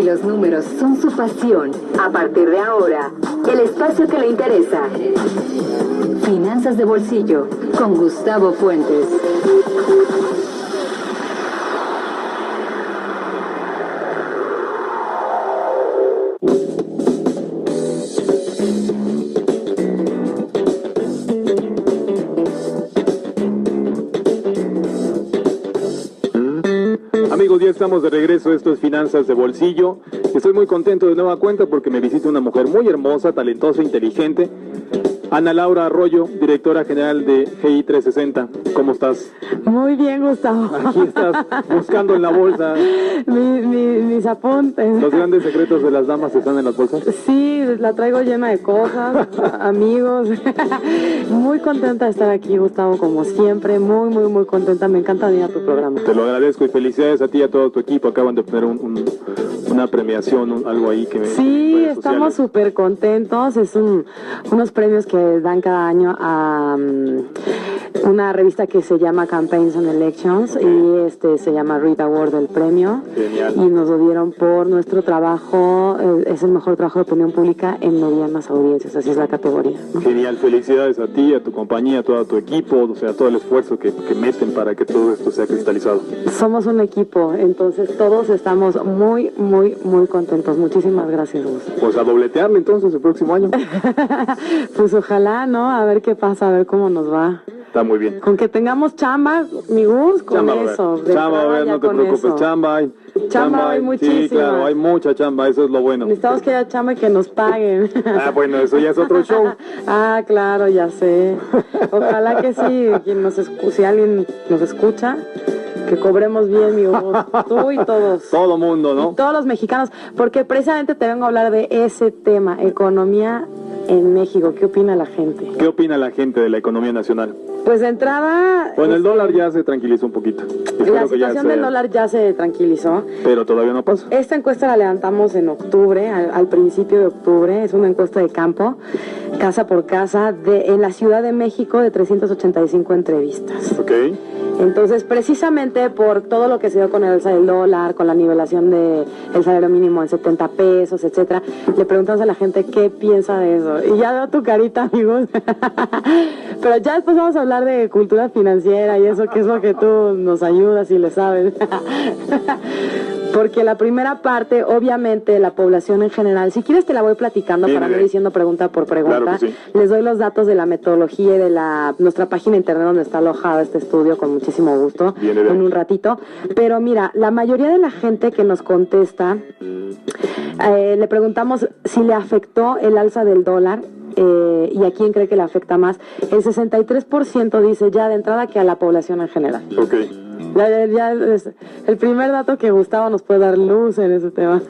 Si los números son su pasión, a partir de ahora, el espacio que le interesa. Finanzas de Bolsillo, con Gustavo Fuentes. Amigos, ya estamos de regreso. Esto es Finanzas de Bolsillo. Estoy muy contento de nueva cuenta porque me visita una mujer muy hermosa, talentosa, inteligente. Ana Laura Arroyo, directora general de GI 360. ¿Cómo estás? Muy bien, Gustavo. Aquí estás buscando en la bolsa. Mis apuntes. ¿Los grandes secretos de las damas están en las bolsas? Sí, la traigo llena de cosas, amigos. Muy contenta de estar aquí, Gustavo, como siempre. Muy contenta. Me encanta venir a tu programa. Te lo agradezco y felicidades a ti y a todo tu equipo. Acaban de obtener una premiación, algo ahí que me... Sí, estamos súper contentos. Es unos premios que dan cada año a una revista que se llama Campaigns and Elections, y se llama Read Award del premio. Genial. Y nos lo dieron por nuestro trabajo, es el mejor trabajo de opinión pública en medianas audiencias, así es la categoría, ¿no? Genial, felicidades a ti, a tu compañía, a todo tu equipo, o sea, todo el esfuerzo que meten para que todo esto sea cristalizado. Somos un equipo, entonces todos estamos muy contentos. Muchísimas gracias, Gus. Pues a dobletearle entonces el próximo año. Pues ojalá, ¿no? A ver qué pasa, a ver cómo nos va. Está muy bien. Con que tengamos chamba, mi Gus, con Chamba, eso. Chamba, a ver, no te preocupes. Eso. Chamba hay. Chamba hay Sí, muchísima. claro, hay mucha chamba, eso es lo bueno. Necesitamos que haya chamba y que nos paguen. Ah, bueno, eso ya es otro show. Ah, claro, ya sé. Ojalá que sí, si alguien nos escucha, que cobremos bien, mi Hugo. Tú y todos. Todo mundo, ¿no? Y todos los mexicanos, porque precisamente te vengo a hablar de ese tema, economía en México. ¿Qué opina la gente? ¿Qué opina la gente de la economía nacional? Pues de entrada... Bueno, el dólar ya se tranquilizó un poquito. La situación del dólar ya se tranquilizó. Pero todavía no pasa. Esta encuesta la levantamos en octubre, al principio de octubre. Es una encuesta de campo, casa por casa, en la Ciudad de México, de 385 entrevistas. Ok. Entonces, precisamente por todo lo que se dio con el alza del dólar, con la nivelación del salario mínimo en 70 pesos, etcétera, le preguntamos a la gente qué piensa de eso. Y ya veo tu carita, amigos. Pero ya después vamos a hablar de cultura financiera y eso, que es lo que tú nos ayudas y le sabes. Porque la primera parte, obviamente, la población en general, si quieres te la voy platicando para no ir diciendo pregunta por pregunta. Claro que sí. Les doy los datos de la metodología y de nuestra página internet donde está alojado este estudio con muchísimo gusto en un ratito. Pero mira, la mayoría de la gente que nos contesta, le preguntamos si le afectó el alza del dólar. Y a quién cree que le afecta más. El 63% dice ya de entrada que a la población en general. Ok. Ya es el primer dato que Gustavo nos puede dar luz en ese tema.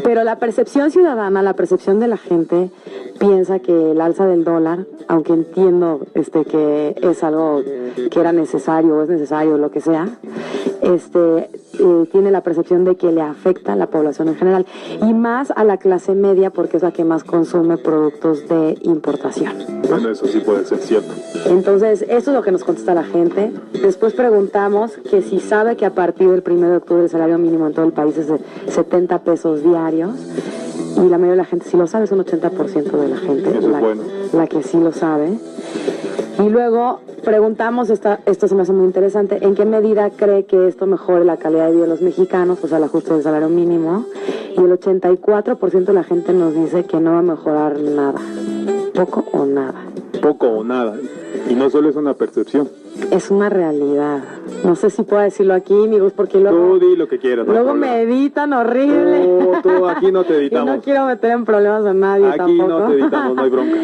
Pero la percepción ciudadana, la percepción de la gente piensa que el alza del dólar, aunque entiendo que es algo que era necesario o es necesario, lo que sea, tiene la percepción de que le afecta a la población en general y más a la clase media porque es la que más consume productos de importación. Bueno, eso sí puede ser cierto. Entonces, esto es lo que nos contesta la gente. Después preguntamos que si sabe que a partir del 1 de octubre el salario mínimo en todo el país es de 70 pesos diarios. Y la mayoría de la gente sí lo sabe, es un 80% de la gente la que sí lo sabe. Y luego preguntamos, esto se me hace muy interesante, ¿en qué medida cree que esto mejore la calidad de vida de los mexicanos, o sea, el ajuste del salario mínimo? Y el 84% de la gente nos dice que no va a mejorar nada, poco o nada. Poco o nada. Y no solo es una percepción. Es una realidad. No sé si puedo decirlo aquí, amigos, porque luego... Tú di lo que quieras. Luego me editan horrible. Tú, aquí no te editamos. Y no quiero meter en problemas a nadie aquí tampoco. No te editamos, no hay bronca.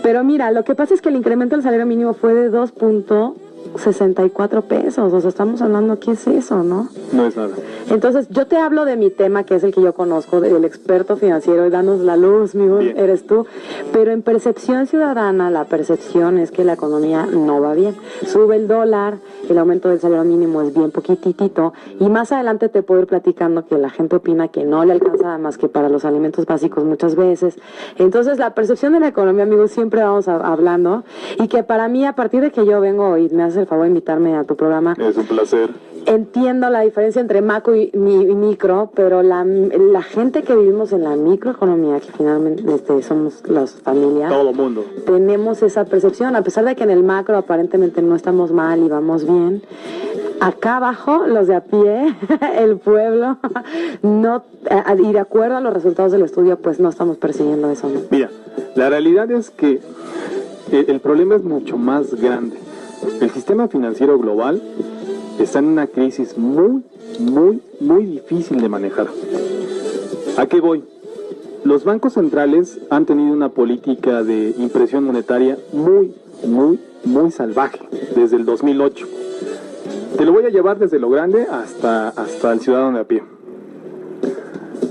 Pero mira, lo que pasa es que el incremento del salario mínimo fue de 2.64 pesos. O sea, estamos hablando, ¿qué es eso, no? No es nada. Entonces, yo te hablo de mi tema, que es el que yo conozco, del experto financiero, y danos la luz, mi voz, eres tú. Pero en percepción ciudadana, la percepción es que la economía no va bien. Sube el dólar, el aumento del salario mínimo es bien poquitito, y más adelante te puedo ir platicando que la gente opina que no le alcanza más que para los alimentos básicos muchas veces. Entonces, la percepción de la economía, amigos, siempre vamos hablando, y que para mí, a partir de que yo vengo y me haces el favor de invitarme a tu programa, es un placer. entiendo la diferencia entre macro y micro, pero la gente que vivimos en la microeconomía, que finalmente somos las familias, todo mundo, tenemos esa percepción, a pesar de que en el macro aparentemente no estamos mal y vamos bien. Acá abajo, los de a pie, el pueblo, no, y de acuerdo a los resultados del estudio, pues no estamos persiguiendo eso, ¿no? Mira, la realidad es que el problema es mucho más grande. El sistema financiero global está en una crisis muy difícil de manejar. ¿A qué voy? Los bancos centrales han tenido una política de impresión monetaria muy salvaje desde el 2008. Te lo voy a llevar desde lo grande hasta el ciudadano de a pie.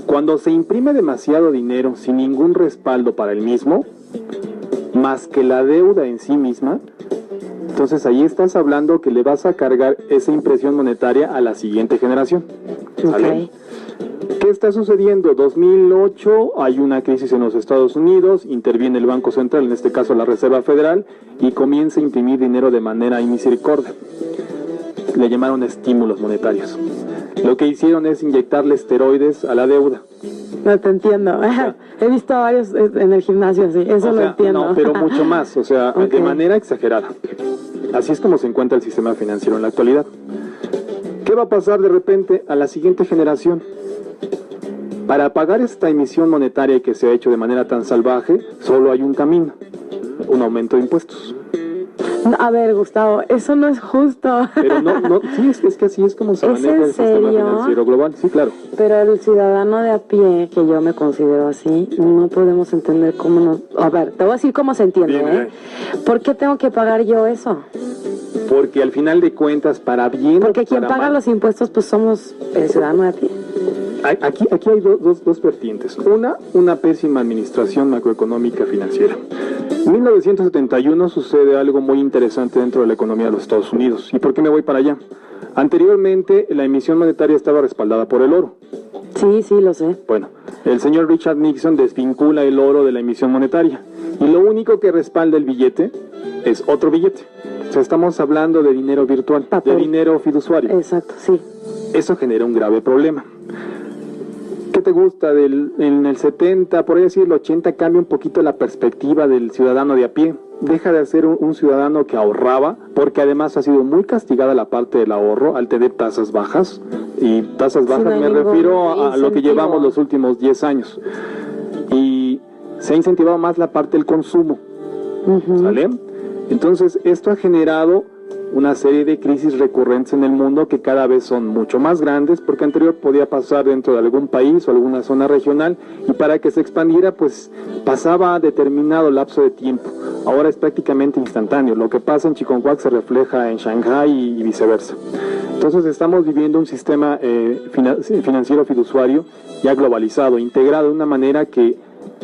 Cuando se imprime demasiado dinero sin ningún respaldo para el mismo, más que la deuda en sí misma, entonces ahí estás hablando que le vas a cargar esa impresión monetaria a la siguiente generación. ¿Sale? Okay. ¿Qué está sucediendo? 2008 hay una crisis en los Estados Unidos, interviene el Banco Central, en este caso la Reserva Federal, y comienza a imprimir dinero de manera misericordia. Le llamaron estímulos monetarios. Lo que hicieron es inyectarle esteroides a la deuda. No te entiendo. He visto varios en el gimnasio, sí, eso lo entiendo. No, pero mucho más, o sea, okay, de manera exagerada. Así es como se encuentra el sistema financiero en la actualidad. ¿Qué va a pasar de repente a la siguiente generación? Para pagar esta emisión monetaria que se ha hecho de manera tan salvaje, solo hay un camino: un aumento de impuestos. A ver, Gustavo, eso no es justo. Pero no, sí, es que así es como se maneja el sistema financiero global, sí, claro. Pero el ciudadano de a pie, que yo me considero así, no podemos entender cómo nos... A ver, te voy a decir cómo se entiende, Bien, ¿Por qué tengo que pagar yo eso? Porque al final de cuentas, para bien... Porque quien paga mal, los impuestos, pues somos el ciudadano de a pie. Aquí hay dos vertientes. Una pésima administración macroeconómica financiera. En 1971 sucede algo muy interesante dentro de la economía de los Estados Unidos. ¿Y por qué me voy para allá? Anteriormente, la emisión monetaria estaba respaldada por el oro. Sí, lo sé. Bueno, el señor Richard Nixon desvincula el oro de la emisión monetaria. Y lo único que respalda el billete es otro billete. O sea, estamos hablando de dinero virtual, de dinero fiduciario. Exacto, sí. Eso genera un grave problema. ¿Qué te gusta? En el 70, por ahí decir el 80, cambia un poquito la perspectiva del ciudadano de a pie. Deja de ser un ciudadano que ahorraba, porque además ha sido muy castigada la parte del ahorro al tener tasas bajas. Y tasas bajas me refiero a lo que llevamos los últimos 10 años. Y se ha incentivado más la parte del consumo. ¿Sale? Entonces, esto ha generado una serie de crisis recurrentes en el mundo que cada vez son mucho más grandes, porque anterior podía pasar dentro de algún país o alguna zona regional, y para que se expandiera pues pasaba determinado lapso de tiempo. Ahora es prácticamente instantáneo. Lo que pasa en Chiconcuac se refleja en Shanghái y viceversa. Entonces estamos viviendo un sistema financiero fiduciario ya globalizado, integrado de una manera que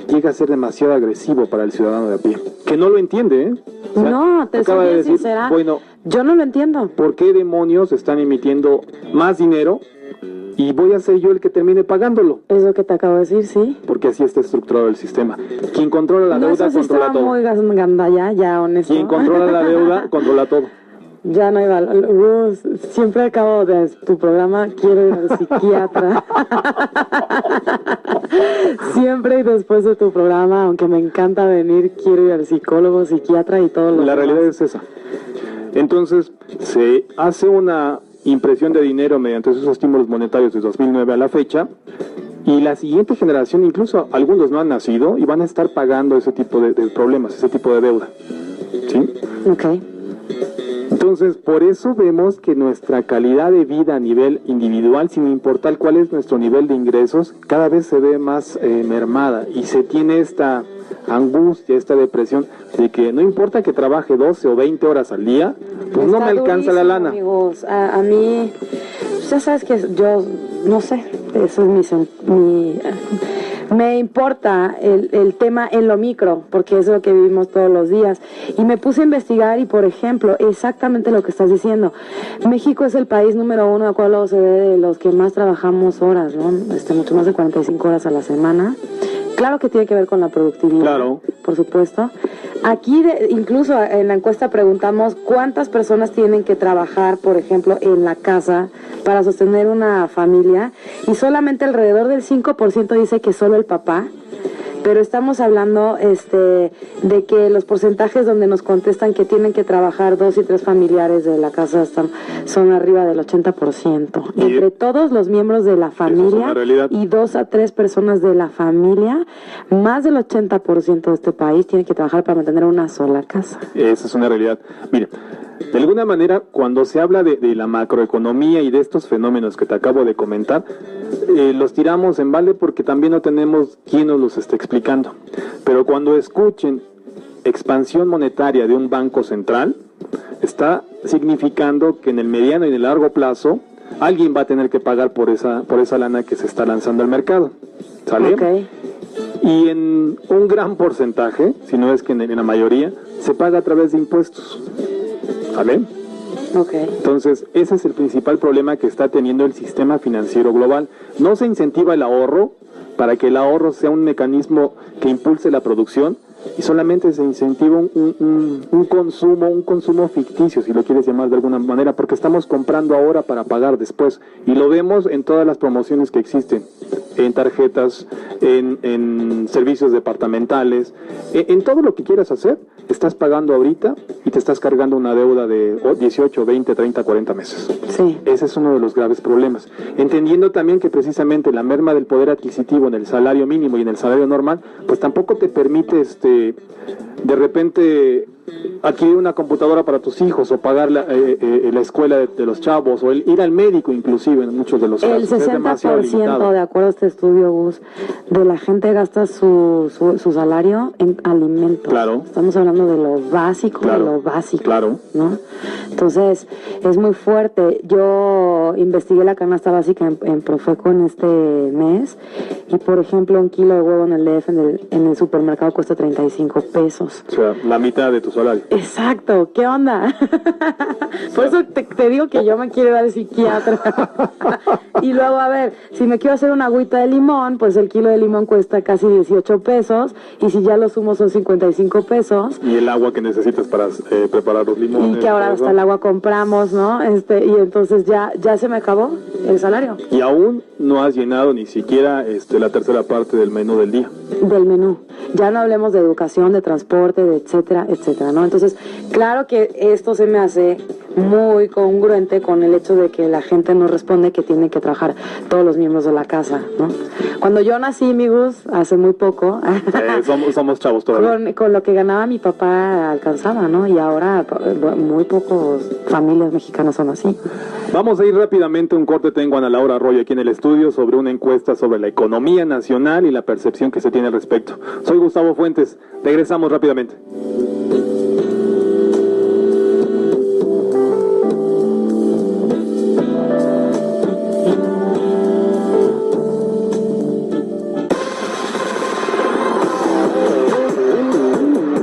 llega a ser demasiado agresivo para el ciudadano de a pie, que no lo entiende, ¿eh? O sea, no, te soy bien sincera, bueno, yo no lo entiendo. ¿Por qué demonios están emitiendo más dinero y voy a ser yo el que termine pagándolo? Es lo que te acabo de decir, sí. Porque así está estructurado el sistema. Quien controla la deuda controla todo. Muy gandalla, ya honesto. Quien controla la deuda controla todo. Ya no hay valor. Siempre acabo de tu programa, quiero ir al psiquiatra. Siempre y después de tu programa, aunque me encanta venir, quiero ir al psicólogo, psiquiatra y todo lo La realidad es esa. Entonces, se hace una impresión de dinero mediante esos estímulos monetarios de 2009 a la fecha, y la siguiente generación, incluso algunos no han nacido, y van a estar pagando ese tipo de problemas, ese tipo de deuda. ¿Sí? Ok. Entonces, por eso vemos que nuestra calidad de vida a nivel individual, sin importar cuál es nuestro nivel de ingresos, cada vez se ve más mermada, y se tiene esta angustia, esta depresión de que no importa que trabaje 12 o 20 horas al día, pues no me alcanza la lana. Amigos, a mí, ya sabes que yo, no sé, eso es me importa el tema en lo micro, porque es lo que vivimos todos los días. Y me puse a investigar y, por ejemplo, exactamente lo que estás diciendo. México es el país número 1, de acuerdo a la OCDE, de los que más trabajamos horas, ¿no? Mucho más de 45 horas a la semana. Claro que tiene que ver con la productividad, claro, por supuesto. Aquí incluso en la encuesta preguntamos cuántas personas tienen que trabajar, por ejemplo, en la casa para sostener una familia, y solamente alrededor del 5% dice que solo el papá. Pero estamos hablando de que los porcentajes donde nos contestan que tienen que trabajar 2 y 3 familiares de la casa son arriba del 80%. Entre todos los miembros de la familia y 2 a 3 personas de la familia, más del 80% de este país tiene que trabajar para mantener una sola casa. Esa es una realidad. Mire, de alguna manera, cuando se habla de la macroeconomía y de estos fenómenos que te acabo de comentar, los tiramos en balde porque también no tenemos quien nos los esté explicando. Pero cuando escuchen expansión monetaria de un banco central, está significando que en el mediano y en el largo plazo alguien va a tener que pagar por esa lana que se está lanzando al mercado. ¿Sale? Okay. Y en un gran porcentaje, si no es que en la mayoría, se paga a través de impuestos. ¿Vale? Okay. Entonces, ese es el principal problema que está teniendo el sistema financiero global. No se incentiva el ahorro para que el ahorro sea un mecanismo que impulse la producción, y solamente se incentiva un consumo ficticio, si lo quieres llamar de alguna manera, porque estamos comprando ahora para pagar después, y lo vemos en todas las promociones que existen, en tarjetas, en servicios departamentales, en todo lo que quieras hacer, estás pagando ahorita y te estás cargando una deuda de 18, 20, 30, 40 meses. Sí. Ese es uno de los graves problemas. Entendiendo también que precisamente la merma del poder adquisitivo en el salario mínimo y en el salario normal, pues tampoco te permite de repente adquirir una computadora para tus hijos, o pagar la escuela de los chavos, o ir al médico inclusive en muchos de los casos. El 60%, de acuerdo a este estudio, Gus, de la gente gasta su salario en alimentos. Claro. Estamos hablando de lo básico, claro, de lo básico. Claro. ¿No? Entonces, es muy fuerte. Yo investigué la canasta básica en Profeco en este mes, y por ejemplo, un kilo de huevo en el DF en el supermercado cuesta 35 pesos. O sea, la mitad de tu salario. Exacto, ¿qué onda? Por eso te digo que yo me quiero dar de psiquiatra. Y luego, a ver, si me quiero hacer una agüita de limón, pues el kilo de limón cuesta casi 18 pesos, y si ya lo sumo son 55 pesos. Y el agua que necesitas para preparar los limones. Y que ahora hasta el agua compramos, ¿no? Y entonces ya se me acabó el salario. Y aún no has llenado ni siquiera la tercera parte del menú del día. Del menú. Ya no hablemos de educación, de transporte, de etcétera, etcétera, ¿no? Entonces, claro que esto se me hace muy congruente con el hecho de que la gente no responde que tienen que trabajar todos los miembros de la casa, ¿no? Cuando yo nací, amigos, hace muy poco, somos chavos todavía. Con lo que ganaba mi papá alcanzaba, ¿no? Y ahora muy pocas familias mexicanas son así. Vamos a ir rápidamente a un corte. Tengo a Ana Laura Arroyo aquí en el estudio sobre una encuesta sobre la economía nacional y la percepción que se tiene al respecto. Soy Gustavo Fuentes. Regresamos rápidamente.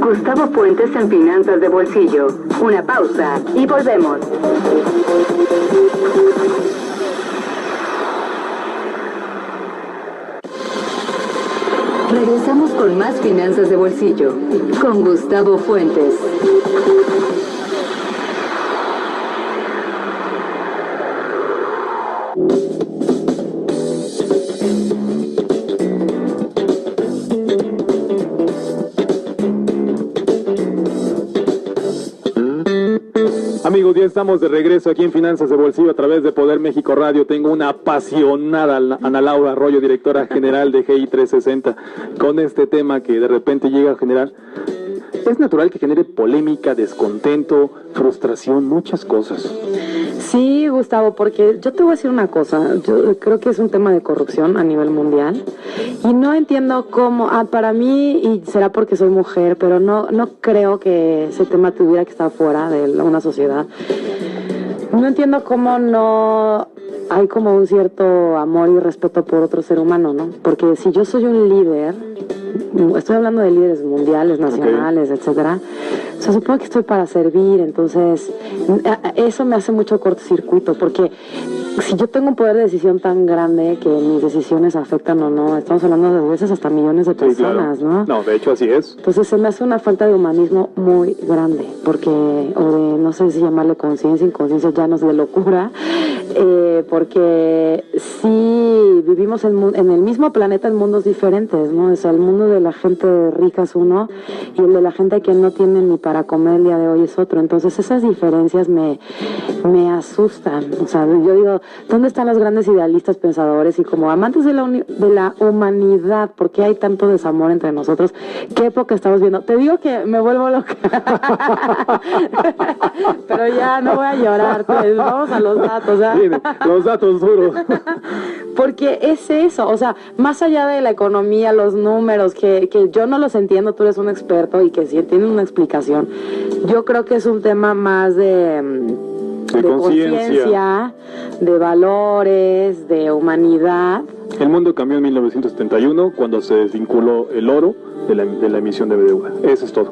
Gustavo Fuentes en Finanzas de Bolsillo. Una pausa y volvemos. Regresamos con más Finanzas de Bolsillo con Gustavo Fuentes. Amigos, ya estamos de regreso aquí en Finanzas de Bolsillo a través de Poder México Radio. Tengo una apasionada Ana Laura Arroyo, directora general de GI 360, con este tema que de repente llega a generar. Es natural que genere polémica, descontento, frustración, muchas cosas. Sí, Gustavo, porque yo te voy a decir una cosa. Yo creo que es un tema de corrupción a nivel mundial, y no entiendo cómo, para mí, y será porque soy mujer, pero no creo que ese tema tuviera que estar fuera de una sociedad. No entiendo cómo no hay como un cierto amor y respeto por otro ser humano, ¿no? Porque si yo soy un líder, estoy hablando de líderes mundiales, nacionales, etcétera, se supone que estoy para servir. Entonces eso me hace mucho cortocircuito, porque si yo tengo un poder de decisión tan grande que mis decisiones afectan o no, estamos hablando de veces hasta millones de personas, sí, claro. ¿no? No, de hecho así es. Entonces se me hace una falta de humanismo muy grande, porque, o de, no sé si llamarle conciencia, inconsciencia, ya no sé, de locura, porque sí vivimos en el mismo planeta en mundos diferentes, ¿no? O sea, el mundo de la gente rica es uno y el de la gente que no tiene ni para comer el día de hoy es otro. Entonces esas diferencias me asustan. O sea, yo digo, ¿dónde están los grandes idealistas pensadores y como amantes de la humanidad? ¿Por qué hay tanto desamor entre nosotros? ¿Qué época estamos viendo? Te digo que me vuelvo loca. Pero ya no voy a llorar, pues, vamos a los datos. ¿Ah? Bien, los datos duros. Porque es eso, o sea, más allá de la economía, los números, que yo no los entiendo, tú eres un experto y que sí tienen una explicación. Yo creo que es un tema más de conciencia, de valores, de humanidad. El mundo cambió en 1971 cuando se desvinculó el oro de la emisión de deuda. Eso es todo.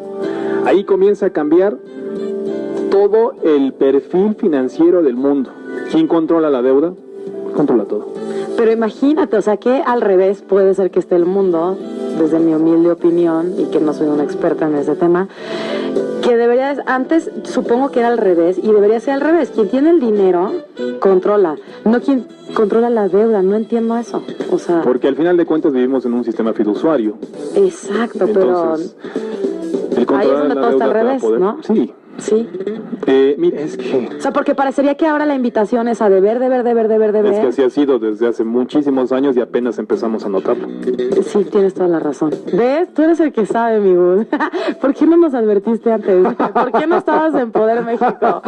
Ahí comienza a cambiar todo el perfil financiero del mundo. ¿Quién controla la deuda? Controla todo. Pero imagínate, o sea, que al revés puede ser que esté el mundo, desde mi humilde opinión, y que no soy una experta en ese tema, que debería, antes supongo que era al revés, y debería ser al revés. Quien tiene el dinero, controla, no quien controla la deuda. No entiendo eso. O sea, porque al final de cuentas vivimos en un sistema fiduciario. Exacto. Entonces, pero ahí es donde todo está al revés, ¿no? Sí. Sí. Mira, es que... O sea, porque parecería que ahora la invitación es a deber. Es que así ha sido desde hace muchísimos años y apenas empezamos a notarlo. Sí, tienes toda la razón. ¿Ves? Tú eres el que sabe, mi Gus. ¿Por qué no nos advertiste antes? ¿Por qué no estabas en Poder México?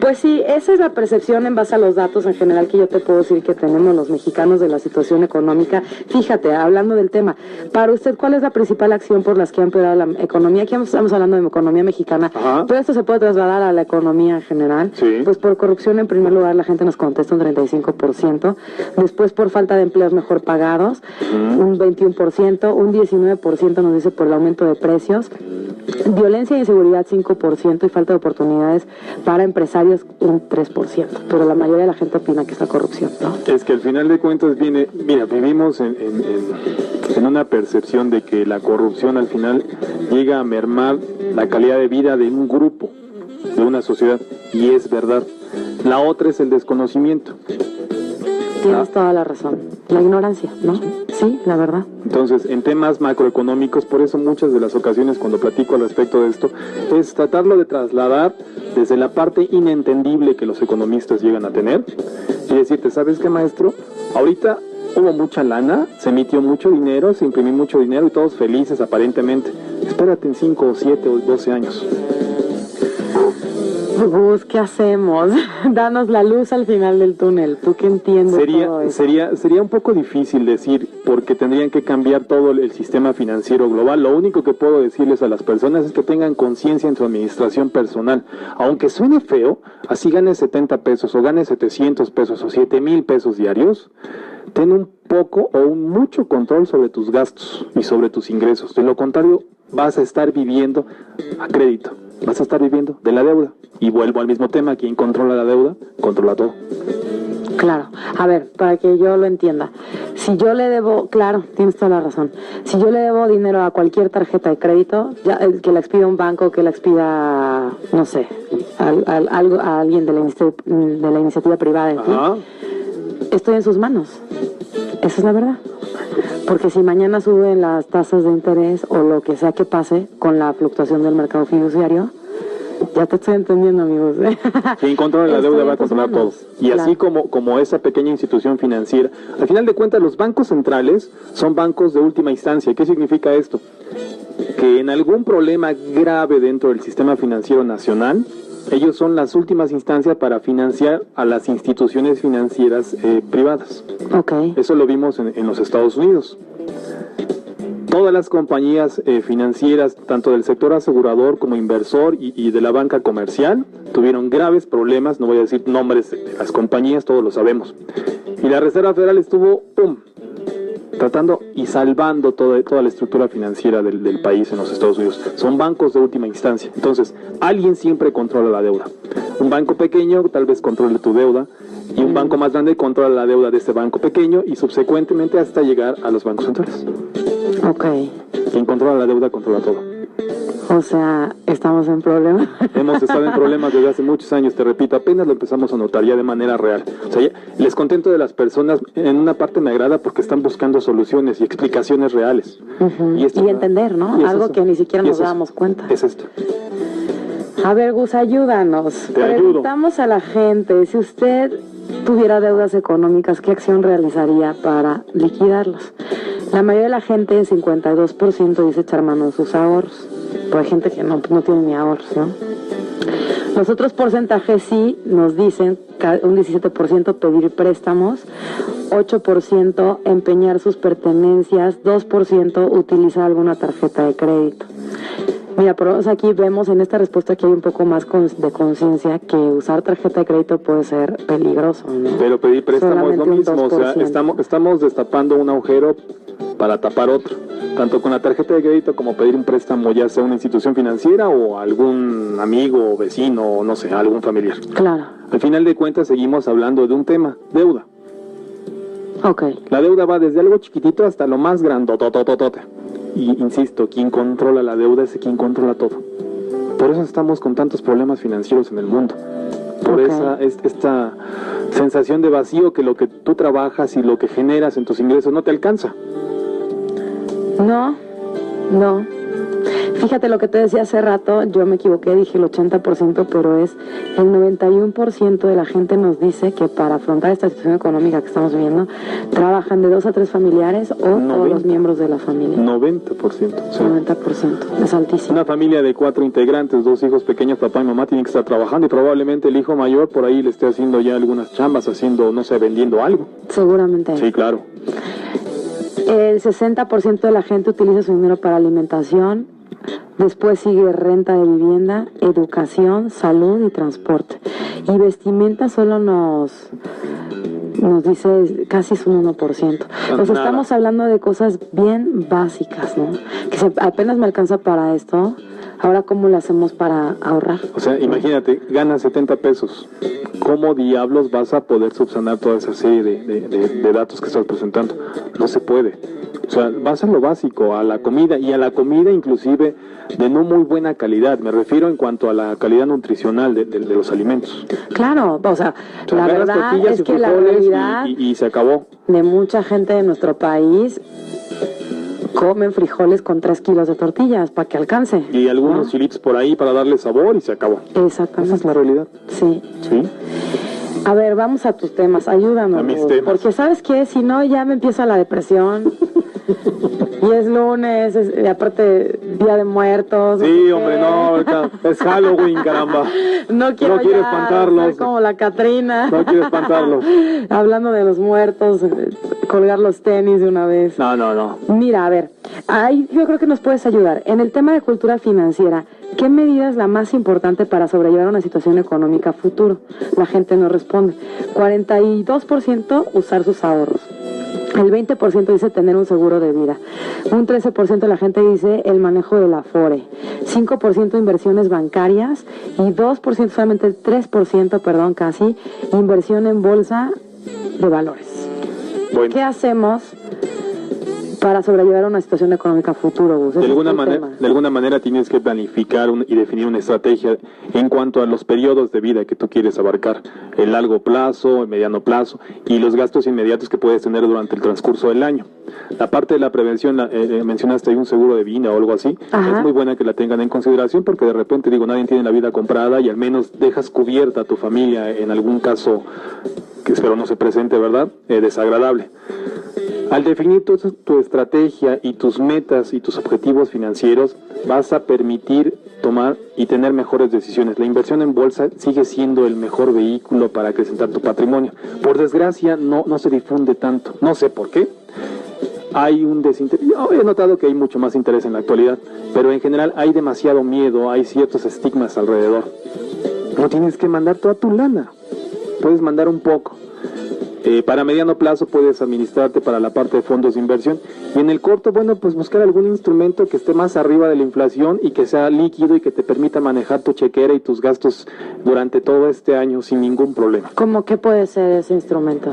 Pues sí, esa es la percepción en base a los datos en general que yo te puedo decir que tenemos los mexicanos de la situación económica. Fíjate, hablando del tema, para usted, ¿cuál es la principal acción por las que ha empeorado la economía? Aquí estamos hablando de economía mexicana. Ajá. Todo esto se puede trasladar a la economía en general. Sí. Pues por corrupción, en primer lugar, la gente nos contesta un 35%. Después, por falta de empleos mejor pagados, un 21%. Un 19% nos dice por el aumento de precios. Violencia e inseguridad, 5%. Y falta de oportunidades para empresarios, un 3%. Pero la mayoría de la gente opina que es la corrupción, ¿no? Es que al final de cuentas vivimos en una percepción de que la corrupción al final llega a mermar la calidad de vida de un grupo, de una sociedad, y es verdad. La otra es el desconocimiento. Tienes toda la razón. La ignorancia, ¿no? Sí, la verdad. Entonces, en temas macroeconómicos, por eso muchas de las ocasiones cuando platico al respecto de esto, es tratarlo de trasladar desde la parte inentendible que los economistas llegan a tener, y decirte, ¿sabes qué, maestro? Ahorita hubo mucha lana, se emitió mucho dinero, se imprimió mucho dinero y todos felices aparentemente. Espérate en 5 o 7 o 12 años. Gus, ¿qué hacemos? Danos la luz al final del túnel. ¿Tú qué entiendes todo eso? Sería un poco difícil decir, porque tendrían que cambiar todo el sistema financiero global. Lo único que puedo decirles a las personas es que tengan conciencia en su administración personal. Aunque suene feo, así ganes 70 pesos o ganes 700 pesos o 7,000 pesos diarios, ten un poco o un mucho control sobre tus gastos y sobre tus ingresos. De lo contrario, vas a estar viviendo a crédito. Vas a estar viviendo de la deuda. Y vuelvo al mismo tema, quien controla la deuda, controla todo. Claro, a ver, para que yo lo entienda. Si yo le debo, claro, tienes toda la razón. Si yo le debo dinero a cualquier tarjeta de crédito, ya, que la expida un banco, que la expida, no sé, a alguien de la iniciativa privada, en fin, estoy en sus manos. Esa es la verdad. Porque si mañana suben las tasas de interés o lo que sea que pase con la fluctuación del mercado fiduciario, ya te estoy entendiendo, amigos. Quien controla la deuda va a controlar todo. Y claro, así como esa pequeña institución financiera, al final de cuentas los bancos centrales son bancos de última instancia. ¿Qué significa esto? Que en algún problema grave dentro del sistema financiero nacional, ellos son las últimas instancias para financiar a las instituciones financieras privadas. Okay. Eso lo vimos en los Estados Unidos. Todas las compañías financieras, tanto del sector asegurador como inversor y de la banca comercial, tuvieron graves problemas. No voy a decir nombres de las compañías, todos lo sabemos. Y la Reserva Federal estuvo, tratando y salvando toda la estructura financiera del país en los Estados Unidos. Son bancos de última instancia. Entonces, alguien siempre controla la deuda. Un banco pequeño tal vez controle tu deuda. Y un banco más grande controla la deuda de este banco pequeño y subsecuentemente hasta llegar a los bancos centrales. Ok. Quien controla la deuda controla todo. O sea, estamos en problemas. Hemos estado en problemas desde hace muchos años, te repito, apenas lo empezamos a notar ya de manera real. O sea, les contento de las personas, en una parte me agrada porque están buscando soluciones y explicaciones reales. Y entender, ¿no? Algo que ni siquiera nos dábamos cuenta. Es esto. A ver, Gus, ayúdanos. Te ayudo. Preguntamos a la gente, si usted tuviera deudas económicas, ¿qué acción realizaría para liquidarlas? La mayoría de la gente, el 52%, dice echar mano de sus ahorros. Pero hay gente que no tiene ni ahorros, ¿no? Los otros porcentajes sí nos dicen, un 17% pedir préstamos, 8% empeñar sus pertenencias, 2% utilizar alguna tarjeta de crédito. Mira, por lo menos aquí vemos en esta respuesta que hay un poco más de conciencia que usar tarjeta de crédito puede ser peligroso, ¿no? Pero pedir préstamo es lo Solamente un mismo, o sea, 2%. estamos destapando un agujero para tapar otro. Tanto con la tarjeta de crédito como pedir un préstamo, ya sea una institución financiera o algún amigo o vecino o no sé, algún familiar. Claro. Al final de cuentas seguimos hablando de un tema, deuda. Ok. La deuda va desde algo chiquitito hasta lo más grandotototote. Y insisto, quien controla la deuda es quien controla todo. Por eso estamos con tantos problemas financieros en el mundo. Por esta sensación de vacío que lo que tú trabajas y lo que generas en tus ingresos no te alcanza. No. Fíjate lo que te decía hace rato, yo me equivoqué, dije el 80%, pero es el 91% de la gente nos dice que para afrontar esta situación económica que estamos viviendo, trabajan de 2 a 3 familiares o todos los miembros de la familia. 90%. Sí. 90%, es altísimo. Una familia de 4 integrantes, 2 hijos pequeños, papá y mamá tienen que estar trabajando y probablemente el hijo mayor por ahí le esté haciendo ya algunas chambas, haciendo, no sé, vendiendo algo. Seguramente. Sí, claro. El 60% de la gente utiliza su dinero para alimentación, después sigue renta de vivienda, educación, salud y transporte. Y vestimenta solo nos dice casi es un 1%. Pues estamos hablando de cosas bien básicas, ¿no? Que apenas me alcanza para esto. Ahora, ¿cómo lo hacemos para ahorrar? O sea, imagínate, ganas 70 pesos. ¿Cómo diablos vas a poder subsanar toda esa serie de datos que estás presentando? No se puede. O sea, vas a lo básico, a la comida, y a la comida inclusive de no muy buena calidad. Me refiero en cuanto a la calidad nutricional de los alimentos. Claro, o sea la verdad es que la realidad y se acabó. De mucha gente de nuestro país comen frijoles con 3 kilos de tortillas para que alcance. Y algunos chilitos por ahí para darle sabor y se acabó. Exactamente. Esa es la realidad. Sí. ¿Sí? A ver, vamos a tus temas, ayúdanos. A mis temas. Porque ¿sabes qué? Si no, ya me empieza la depresión. Y es lunes, y aparte Día de Muertos. Sí, hombre, no, es Halloween, caramba. No quiero espantarlos. ser como la Catrina. No quiero espantarlos. Hablando de los muertos, colgar los tenis de una vez. No. Mira, a ver, ahí yo creo que nos puedes ayudar. En el tema de cultura financiera, ¿qué medida es la más importante para sobrellevar una situación económica futuro? La gente no responde. 42% usar sus ahorros. El 20% dice tener un seguro de vida. Un 13% de la gente dice el manejo del Afore. 5% inversiones bancarias y 2%, solamente el 3%, perdón, casi, inversión en bolsa de valores. Bueno. ¿Qué hacemos para sobrellevar una situación económica futuro, Gus? De alguna manera tienes que planificar y definir una estrategia en cuanto a los periodos de vida que tú quieres abarcar, el largo plazo, el mediano plazo y los gastos inmediatos que puedes tener durante el transcurso del año. La parte de la prevención, mencionaste ahí un seguro de vida o algo así. Ajá. Es muy buena que la tengan en consideración porque de repente, nadie tiene la vida comprada y al menos dejas cubierta a tu familia en algún caso que espero no se presente, ¿verdad? Desagradable. Al definir tu estrategia y tus metas y tus objetivos financieros, vas a permitir tomar y tener mejores decisiones. La inversión en bolsa sigue siendo el mejor vehículo para acrecentar tu patrimonio. Por desgracia, no se difunde tanto. No sé por qué. Hay un desinterés. Yo he notado que hay mucho más interés en la actualidad, pero en general hay demasiado miedo, hay ciertos estigmas alrededor. No tienes que mandar toda tu lana. Puedes mandar un poco. Para mediano plazo puedes administrarte para la parte de fondos de inversión, y en el corto, bueno, pues buscar algún instrumento que esté más arriba de la inflación y que sea líquido y que te permita manejar tu chequera y tus gastos durante todo este año sin ningún problema. ¿Cómo qué puede ser ese instrumento?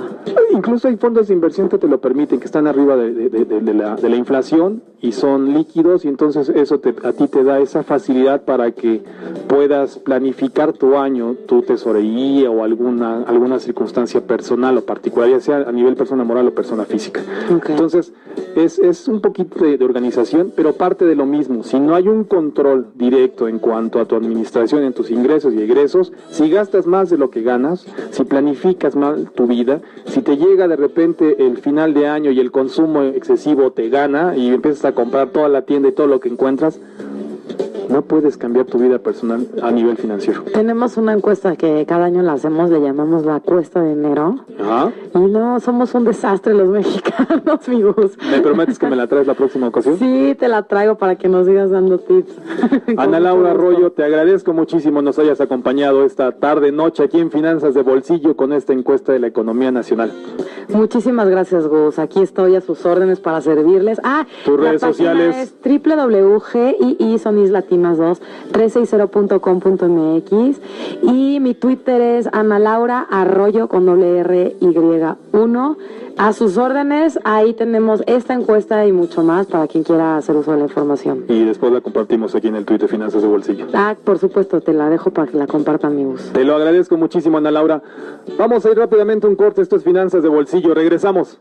Incluso hay fondos de inversión que te lo permiten, que están arriba de la inflación y son líquidos, y entonces eso a ti te da esa facilidad para que puedas planificar tu año, tu tesorería o alguna circunstancia personal o particular, ya sea a nivel persona moral o persona física. Okay. Entonces es un poquito de organización, pero parte de lo mismo. Si no hay un control directo en cuanto a tu administración, en tus ingresos y egresos, si gastas más de lo que ganas, si planificas mal tu vida, si te llega de repente el final de año y el consumo excesivo te gana y empiezas a comprar toda la tienda y todo lo que encuentras, no puedes cambiar tu vida personal a nivel financiero. Tenemos una encuesta que cada año la hacemos, le llamamos la cuesta de enero. Ajá. Y no, somos un desastre los mexicanos, amigos. ¿Me prometes que me la traes la próxima ocasión? Sí, te la traigo para que nos sigas dando tips. Ana Laura Arroyo, te agradezco muchísimo nos hayas acompañado esta tarde, noche aquí en Finanzas de Bolsillo con esta encuesta de la economía nacional. Muchísimas gracias, Gus. Aquí estoy a sus órdenes para servirles. Tus redes sociales es www.GII, son islatinas 2, 360.com.mx, y mi Twitter es Ana Laura Arroyo con RY1. A sus órdenes, ahí tenemos esta encuesta y mucho más para quien quiera hacer uso de la información. Y después la compartimos aquí en el Twitter Finanzas de Bolsillo. Por supuesto, te la dejo para que la compartan, mi Gus. Te lo agradezco muchísimo, Ana Laura. Vamos a ir rápidamente a un corte, esto es Finanzas de Bolsillo, regresamos.